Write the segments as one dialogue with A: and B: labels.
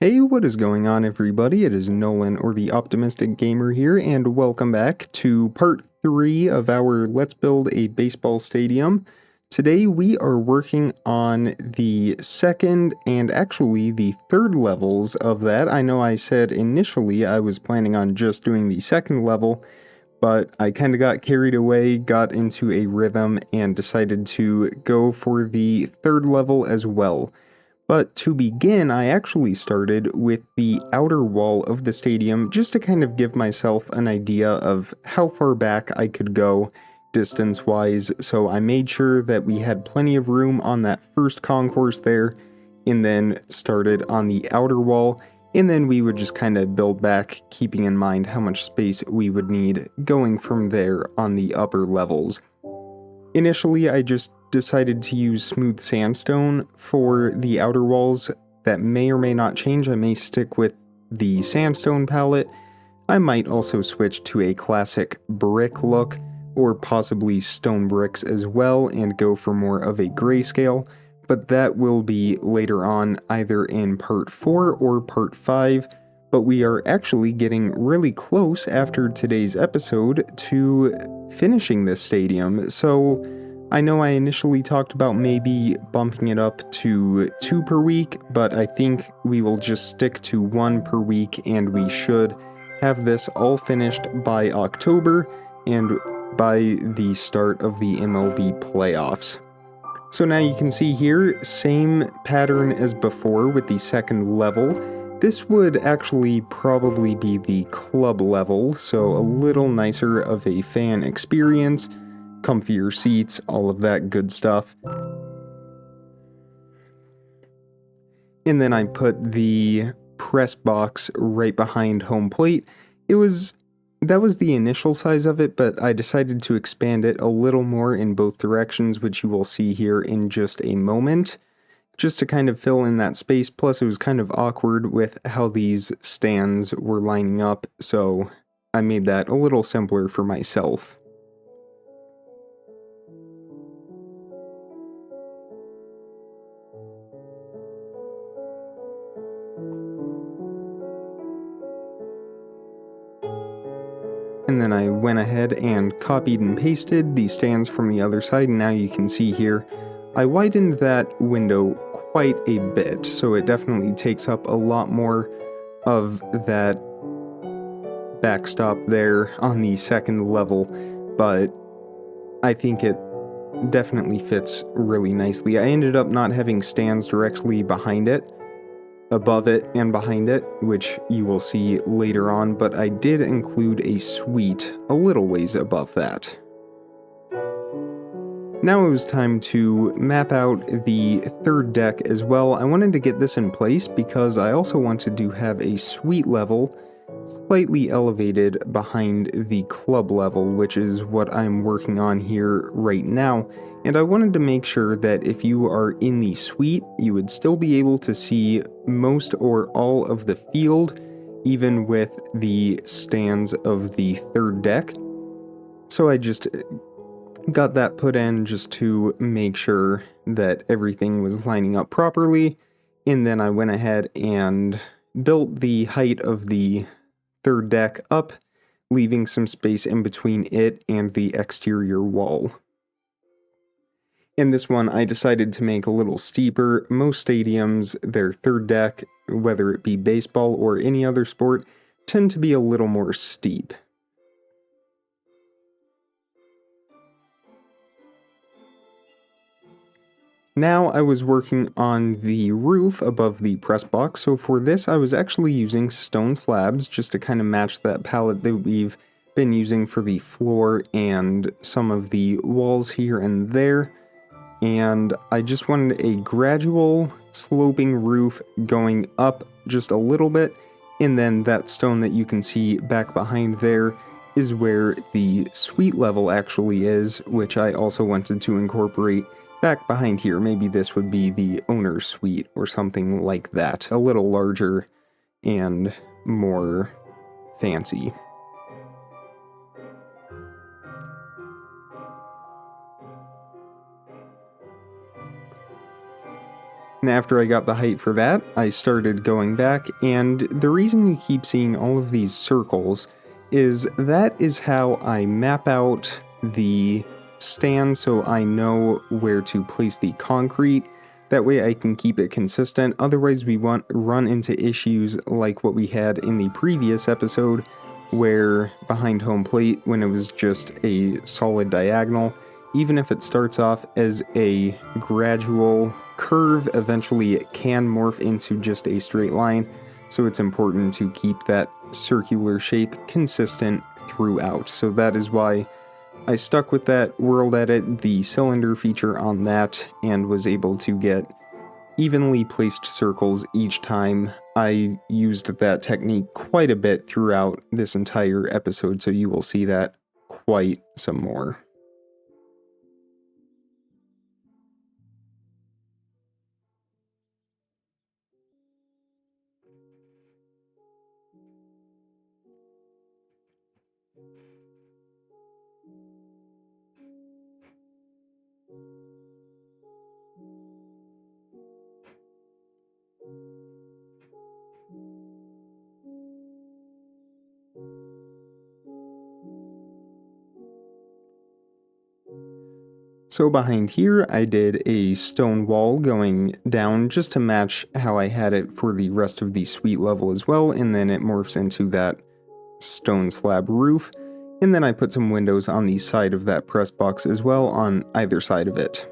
A: Hey, what is going on, everybody? It is Nolan, or the Optimistic Gamer here, and welcome back to part 3 of our Let's Build a Baseball Stadium. Today we are working on the second and actually the third levels of that. I know I said initially I was planning on just doing the second level, but I kind of got carried away, got into a rhythm, and decided to go for the third level as well. But to begin, I actually started with the outer wall of the stadium just to kind of give myself an idea of how far back I could go distance-wise, so I made sure that we had plenty of room on that first concourse there, and then started on the outer wall, and then we would just kind of build back, keeping in mind how much space we would need going from there on the upper levels. Initially, I just decided to use smooth sandstone for the outer walls. That may or may not change. I may stick with the sandstone palette. I might also switch to a classic brick look, or possibly stone bricks as well, and go for more of a grayscale, but that will be later on, either in part 4 or part 5. But we are actually getting really close after today's episode to finishing this stadium, so I know I initially talked about maybe bumping it up to 2 per week, but I think we will just stick to 1 per week, and we should have this all finished by October and by the start of the MLB playoffs. So now you can see here, same pattern as before with the second level. This would actually probably be the club level, so a little nicer of a fan experience, comfier seats, all of that good stuff. And then I put the press box right behind home plate. That was the initial size of it, but I decided to expand it a little more in both directions, which you will see here in just a moment, just to kind of fill in that space. Plus it was kind of awkward with how these stands were lining up, so I made that a little simpler for myself. And then I went ahead and copied and pasted the stands from the other side, and now you can see here, I widened that window quite a bit, so it definitely takes up a lot more of that backstop there on the second level, but I think it definitely fits really nicely. I ended up not having stands directly behind it, above it and behind it, which you will see later on, but I did include a suite a little ways above that. Now it was time to map out the third deck as well. I wanted to get this in place because I also wanted to have a suite level slightly elevated behind the club level, which is what I'm working on here right now. And I wanted to make sure that if you are in the suite, you would still be able to see most or all of the field, even with the stands of the third deck. So I just got that put in just to make sure that everything was lining up properly. And then I went ahead and built the height of the third deck up, leaving some space in between it and the exterior wall. In this one, I decided to make a little steeper. Most stadiums, their third deck, whether it be baseball or any other sport, tend to be a little more steep. Now I was working on the roof above the press box, so for this I was actually using stone slabs just to kind of match that palette that we've been using for the floor and some of the walls here and there. And I just wanted a gradual sloping roof going up just a little bit, and then that stone that you can see back behind there is where the suite level actually is, which I also wanted to incorporate back behind here. Maybe this would be the owner's suite or something like that, a little larger and more fancy. And after I got the height for that, I started going back, and the reason you keep seeing all of these circles is that is how I map out the stand so I know where to place the concrete. That way I can keep it consistent, otherwise we won't run into issues like what we had in the previous episode, where behind home plate, when it was just a solid diagonal, even if it starts off as a gradual curve, eventually it can morph into just a straight line, so it's important to keep that circular shape consistent throughout. So that is why I stuck with that World Edit, the cylinder feature on that, and was able to get evenly placed circles each time. I used that technique quite a bit throughout this entire episode, so you will see that quite some more. So behind here, I did a stone wall going down just to match how I had it for the rest of the suite level as well, and then it morphs into that stone slab roof. And then I put some windows on the side of that press box as well on either side of it.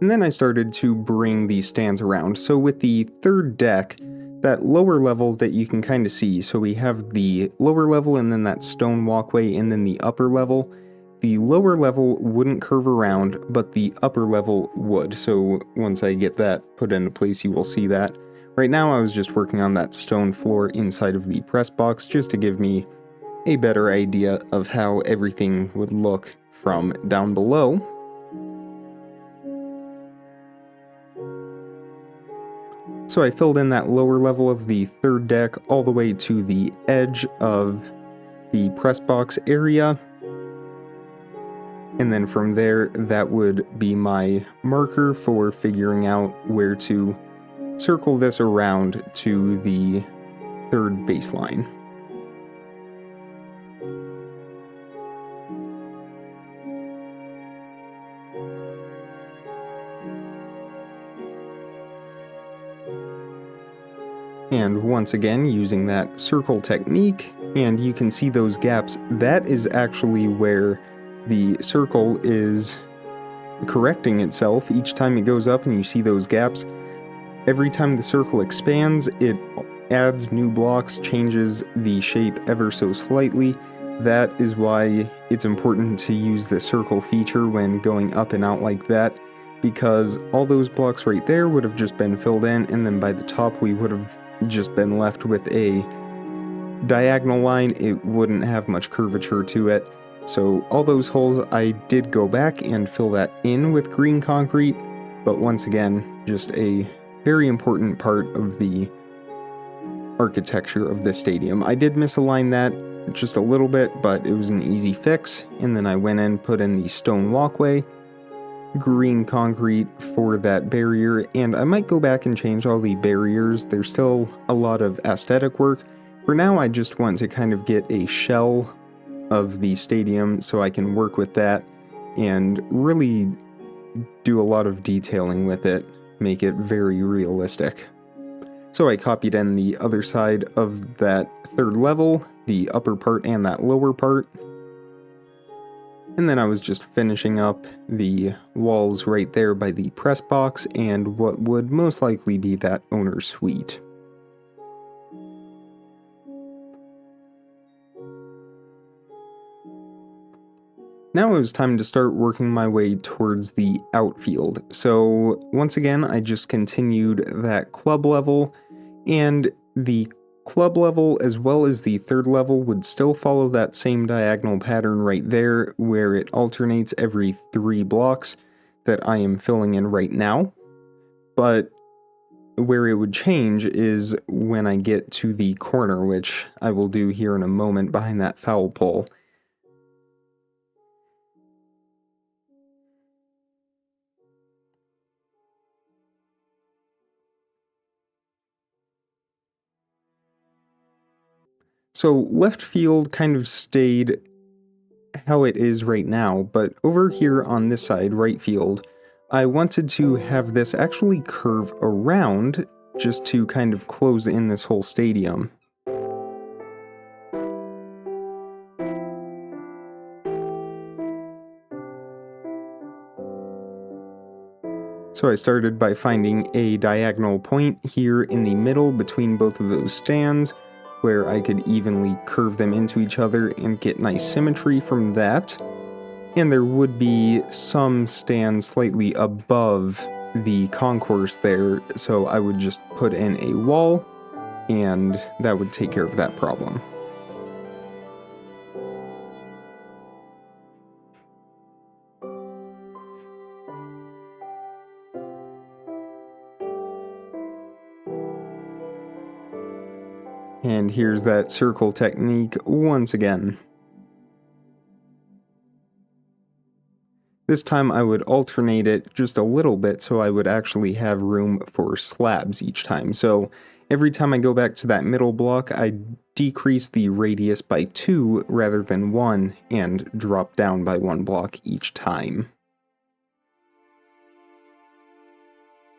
A: And then I started to bring these stands around. So with the third deck, that lower level that you can kind of see, so we have the lower level and then that stone walkway and then the upper level. The lower level wouldn't curve around, but the upper level would. So once I get that put into place, you will see that. Right now I was just working on that stone floor inside of the press box just to give me a better idea of how everything would look from down below. So I filled in that lower level of the third deck all the way to the edge of the press box area. And then from there, that would be my marker for figuring out where to circle this around to the third baseline. And once again, using that circle technique, and you can see those gaps, that is actually where the circle is correcting itself each time it goes up, and you see those gaps. Every time the circle expands, it adds new blocks, changes the shape ever so slightly. That is why it's important to use the circle feature when going up and out like that, because all those blocks right there would have just been filled in, and then by the top we would have just been left with a diagonal line. It wouldn't have much curvature to it. So all those holes, I did go back and fill that in with green concrete, but once again, just a very important part of the architecture of the stadium. I did misalign that just a little bit, but it was an easy fix. And then I went in, put in the stone walkway, green concrete for that barrier, and I might go back and change all the barriers. There's still a lot of aesthetic work. For now, I just want to kind of get a shell of the stadium so I can work with that and really do a lot of detailing with it, make it very realistic. So I copied in the other side of that third level, the upper part and that lower part. And then I was just finishing up the walls right there by the press box and what would most likely be that owner's suite. Now it was time to start working my way towards the outfield. So once again, I just continued that club level, and the club level as well as the third level would still follow that same diagonal pattern right there, where it alternates every 3 blocks that I am filling in right now. But where it would change is when I get to the corner, which I will do here in a moment behind that foul pole. So left field kind of stayed how it is right now, but over here on this side, right field, I wanted to have this actually curve around just to kind of close in this whole stadium. So I started by finding a diagonal point here in the middle between both of those stands, where I could evenly curve them into each other and get nice symmetry from that. And there would be some stands slightly above the concourse there, so I would just put in a wall, and that would take care of that problem. And here's that circle technique once again. This time I would alternate it just a little bit so I would actually have room for slabs each time. So every time I go back to that middle block, I decrease the radius by 2 rather than 1 and drop down by 1 block each time.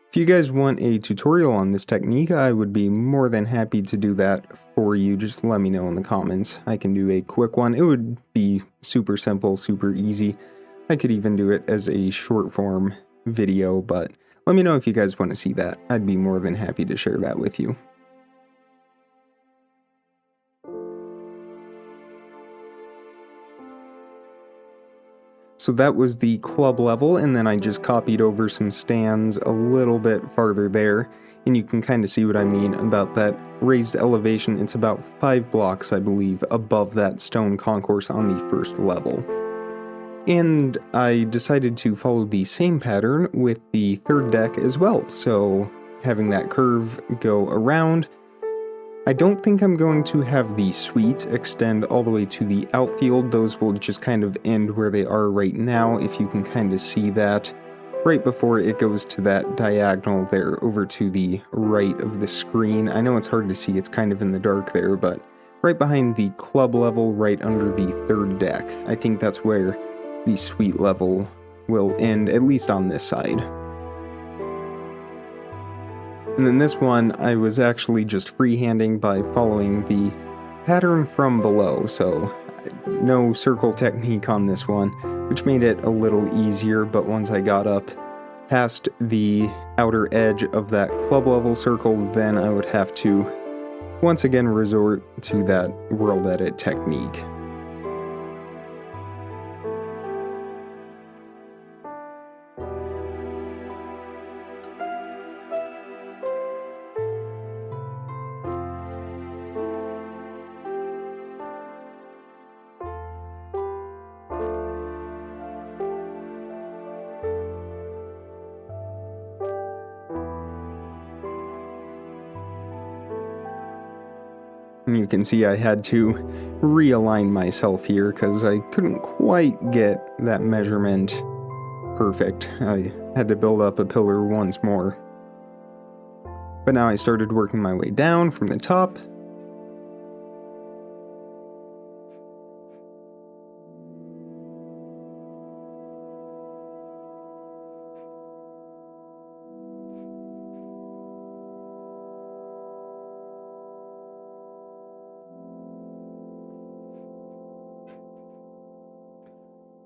A: If you guys want a tutorial on this technique, I would be more than happy to do that for you. Just let me know in the comments. I can do a quick one. It would be super simple, super easy. I could even do it as a short form video, but let me know if you guys want to see that. I'd be more than happy to share that with you. So that was the club level, and then I just copied over some stands a little bit farther there, and you can kind of see what I mean about that raised elevation. It's about 5 blocks, I believe, above that stone concourse on the first level. And I decided to follow the same pattern with the third deck as well, so having that curve go around. I don't think I'm going to have the suites extend all the way to the outfield. Those will just kind of end where they are right now, if you can kind of see that, right before it goes to that diagonal there over to the right of the screen. I know it's hard to see, it's kind of in the dark there, but right behind the club level, right under the third deck. I think that's where the suite level will end, at least on this side. And then this one, I was actually just freehanding by following the pattern from below, so no circle technique on this one, which made it a little easier, but once I got up past the outer edge of that club level circle, then I would have to once again resort to that world edit technique. And you can see I had to realign myself here because I couldn't quite get that measurement perfect. I had to build up a pillar once more. But now I started working my way down from the top.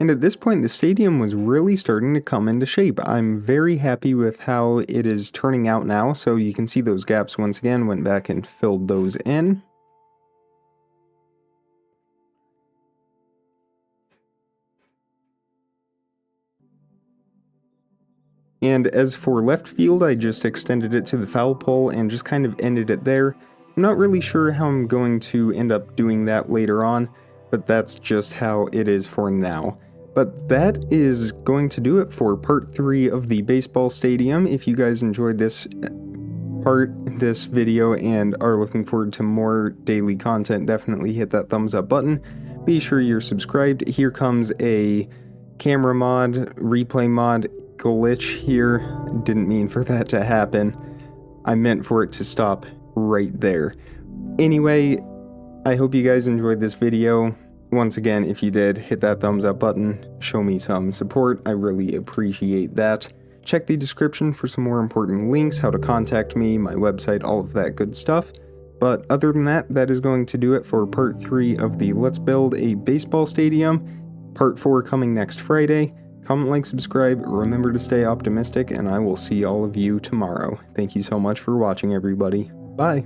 A: And at this point, the stadium was really starting to come into shape. I'm very happy with how it is turning out now, so you can see those gaps once again, went back and filled those in. And as for left field, I just extended it to the foul pole and just kind of ended it there. I'm not really sure how I'm going to end up doing that later on, but that's just how it is for now. But that is going to do it for part 3 of the baseball stadium. If you guys enjoyed this video and are looking forward to more daily content, definitely hit that thumbs up button. Be sure you're subscribed. Here comes a camera mod, replay mod glitch here. Didn't mean for that to happen. I meant for it to stop right there. Anyway, I hope you guys enjoyed this video. Once again, if you did, hit that thumbs up button, show me some support, I really appreciate that. Check the description for some more important links, how to contact me, my website, all of that good stuff. But other than that, that is going to do it for part 3 of the Let's Build a Baseball Stadium. Part 4 coming next Friday. Comment, like, subscribe, remember to stay optimistic, and I will see all of you tomorrow. Thank you so much for watching, everybody. Bye!